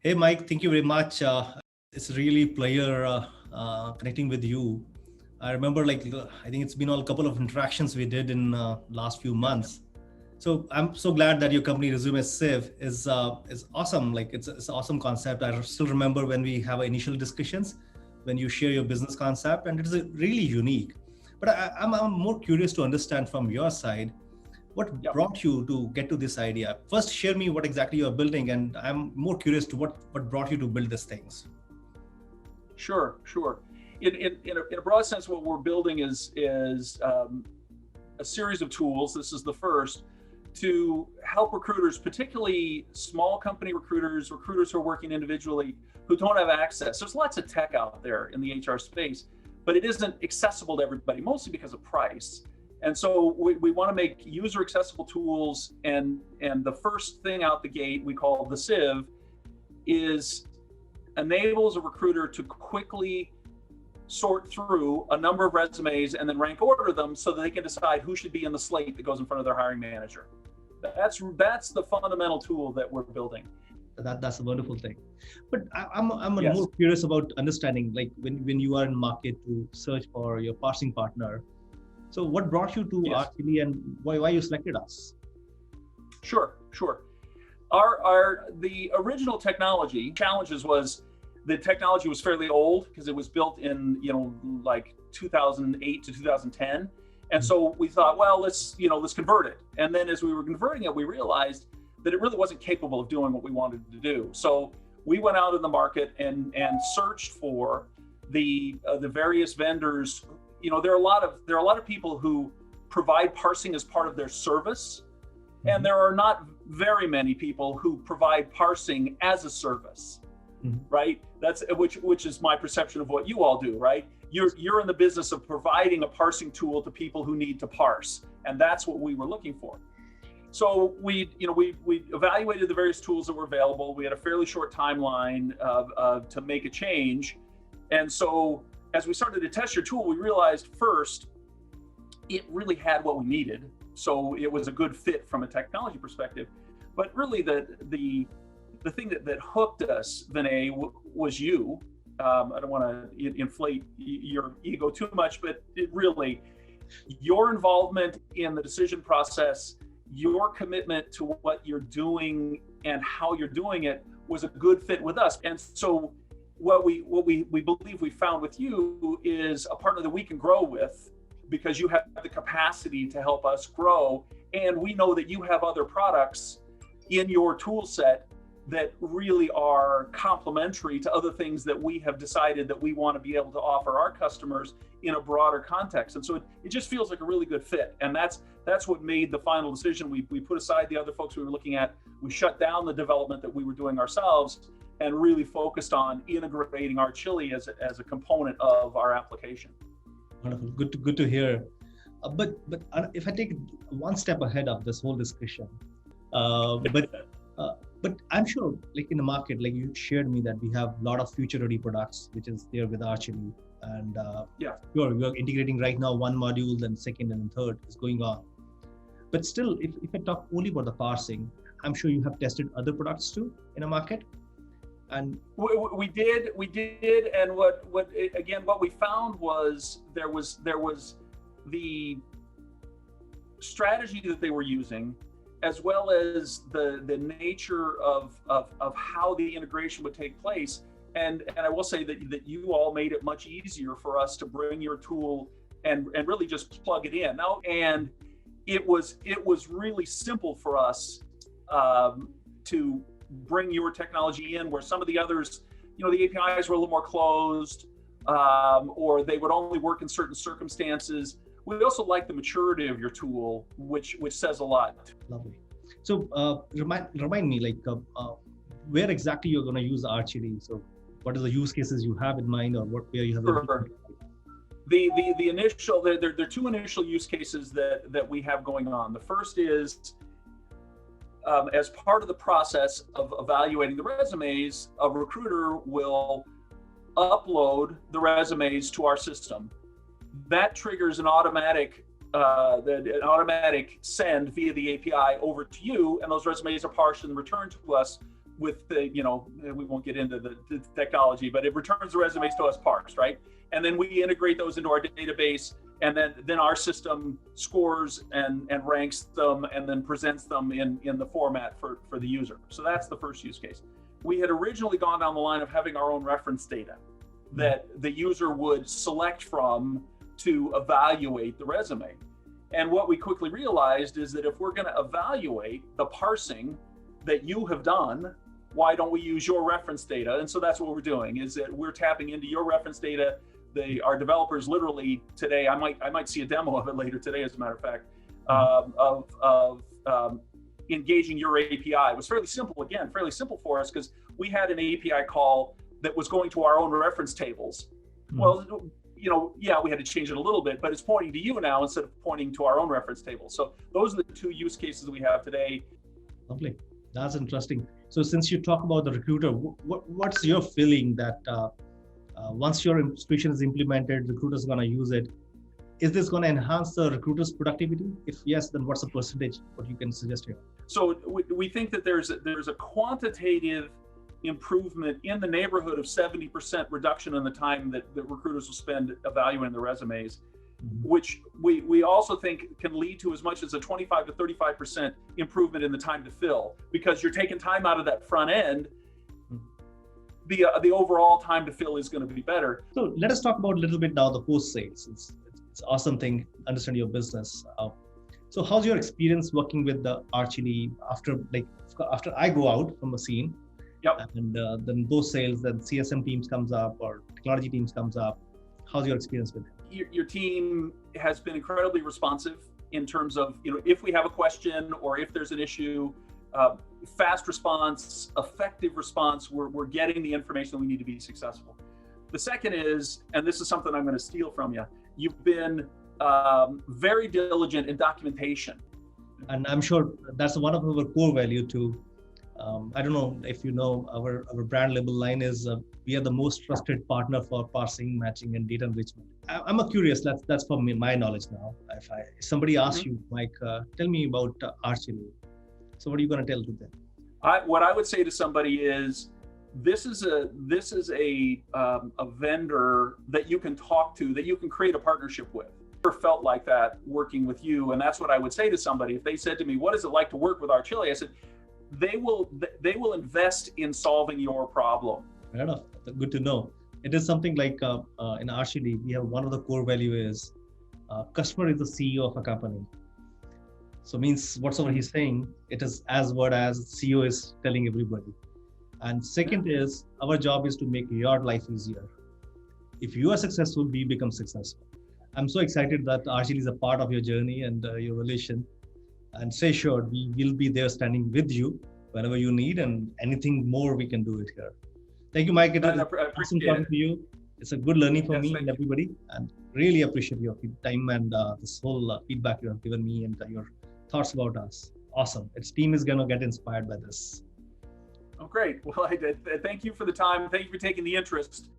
Hey, Mike, thank you very much. It's really pleasure connecting with you. I remember, I think it's been a couple of interactions we did in last few months. So I'm so glad that your company ResumeSieve is awesome. Like it's an awesome concept. I still remember when we have initial discussions, when you share your business concept, and it is really unique. But I'm more curious to understand from your side what Yep. brought you to get to this idea. First, share me what exactly you're building, and I'm more curious to what brought you to build these things. Sure. In a broad sense, what we're building is a series of tools. This is the first to help recruiters, particularly small company recruiters, recruiters who are working individually, who don't have access. There's lots of tech out there in the HR space, but it isn't accessible to everybody, mostly because of price. And so we want to make user accessible tools. And the first thing out the gate we call the Sieve is enables a recruiter to quickly sort through a number of resumes and then rank order them so that they can decide who should be in the slate that goes in front of their hiring manager. That's the fundamental tool that we're building. That's a wonderful thing. But I'm Yes. more curious about understanding, like when you are in market to search for your parsing partner. So what brought you to Yes. RChilli, and why you selected us? Sure. The original technology challenges was the technology was fairly old because it was built in like 2008 to 2010, and so we thought, well, let's convert it. And then as we were converting it, we realized that it really wasn't capable of doing what we wanted to do. So we went out in the market and searched for the various vendors. There are a lot of people who provide parsing as part of their service. And there are not very many people who provide parsing as a service, right? That's which is my perception of what you all do, right? You're in the business of providing a parsing tool to people who need to parse, and that's what we were looking for. So we evaluated the various tools that were available. We had a fairly short timeline to make a change, and so as we started to test your tool, we realized first it really had what we needed. So it was a good fit from a technology perspective, but really the thing that hooked us, Vinay, was you. I don't want to inflate your ego too much, but your involvement in the decision process, your commitment to what you're doing and how you're doing it was a good fit with us. And so what we believe we found with you is a partner that we can grow with, because you have the capacity to help us grow. And we know that you have other products in your tool set that really are complementary to other things that we have decided that we want to be able to offer our customers in a broader context. And so it just feels like a really good fit. And that's what made the final decision. We put aside the other folks we were looking at. We shut down the development that we were doing ourselves and really focused on integrating RChilli as a component of our application. Wonderful. Good to hear. But if I take one step ahead of this whole discussion, but I'm sure, like in the market, like you shared me that we have a lot of future-ready products, which is there with RChilli, and sure, we are integrating right now one module, then second and third is going on. But still, if I talk only about the parsing, I'm sure you have tested other products too in a market. And we did, and what we found was there was the strategy that they were using, as well as the nature of how the integration would take place. And I will say that you all made it much easier for us to bring your tool and really just plug it in now. And it was really simple for us to bring your technology in, where some of the others, the APIs were a little more closed, or they would only work in certain circumstances. We also like the maturity of your tool, which says a lot. Lovely. So remind me, where exactly you're going to use RChilli? So what are the use cases you have in mind, or where you have? Sure. The initial, there are two initial use cases that we have going on. The first is, as part of the process of evaluating the resumes, a recruiter will upload the resumes to our system. That triggers an automatic send via the API over to you, and those resumes are parsed and returned to us with the, we won't get into the technology, but it returns the resumes to us parsed, right? And then we integrate those into our database, and then our system scores and ranks them and then presents them in the format for the user. So that's the first use case. We had originally gone down the line of having our own reference data that the user would select from to evaluate the resume. And what we quickly realized is that if we're going to evaluate the parsing that you have done, why don't we use your reference data? And so that's what we're doing, is that we're tapping into your reference data. Our developers literally today, I might see a demo of it later today, as a matter of fact, of engaging your API. It was fairly simple for us, because we had an API call that was going to our own reference tables. Well, we had to change it a little bit, but it's pointing to you now instead of pointing to our own reference table. So those are the two use cases we have today. Lovely. That's interesting. So since you talk about the recruiter, what's your feeling that once your solution is implemented, recruiters are going to use it? Is this going to enhance the recruiter's productivity? If yes, then what's the percentage? What you can suggest here? So we think that there's a quantitative improvement in the neighborhood of 70% reduction in the time that recruiters will spend evaluating the resumes, which we also think can lead to as much as a 25 to 35% improvement in the time to fill, because you're taking time out of that front end. The overall time to fill is going to be better. So let us talk about a little bit now the post sales. It's awesome thing, understand your business. So how's your experience working with the RChilli after I go out from a scene? Yep. And then post sales, then CSM teams comes up or technology teams comes up. How's your experience with it? Your team has been incredibly responsive in terms of, if we have a question or if there's an issue, fast response, effective response, we're getting the information we need to be successful. The second is, and this is something I'm going to steal from you, you've been very diligent in documentation. And I'm sure that's one of our core value too. I don't know if you know, our brand label line is we are the most trusted partner for parsing, matching, and data enrichment. I'm curious. That's for me, my knowledge now. If somebody asks you, Mike, tell me about RChilli. So what are you going to tell to them? What I would say to somebody is, this is a vendor that you can talk to, that you can create a partnership with. I never felt like that working with you, and that's what I would say to somebody if they said to me, "What is it like to work with RChilli?" I said, they will invest in solving your problem. Fair enough. Good to know. It is something like in RChilli, we have one of the core value is customer is the CEO of a company. So means whatsoever he's saying, it is as what as CEO is telling everybody. And second is our job is to make your life easier. If you are successful, we become successful. I'm so excited that RChilli is a part of your journey and your relation. And stay sure we will be there standing with you whenever you need, and anything more we can do it here. Thank you, Mike. It was awesome talking to you. It's a good learning for me and everybody, and really appreciate your time and this whole feedback you have given me and your thoughts about us. Awesome. Its team is going to get inspired by this. Oh, great. Well, I did. Thank you for the time. Thank you for taking the interest.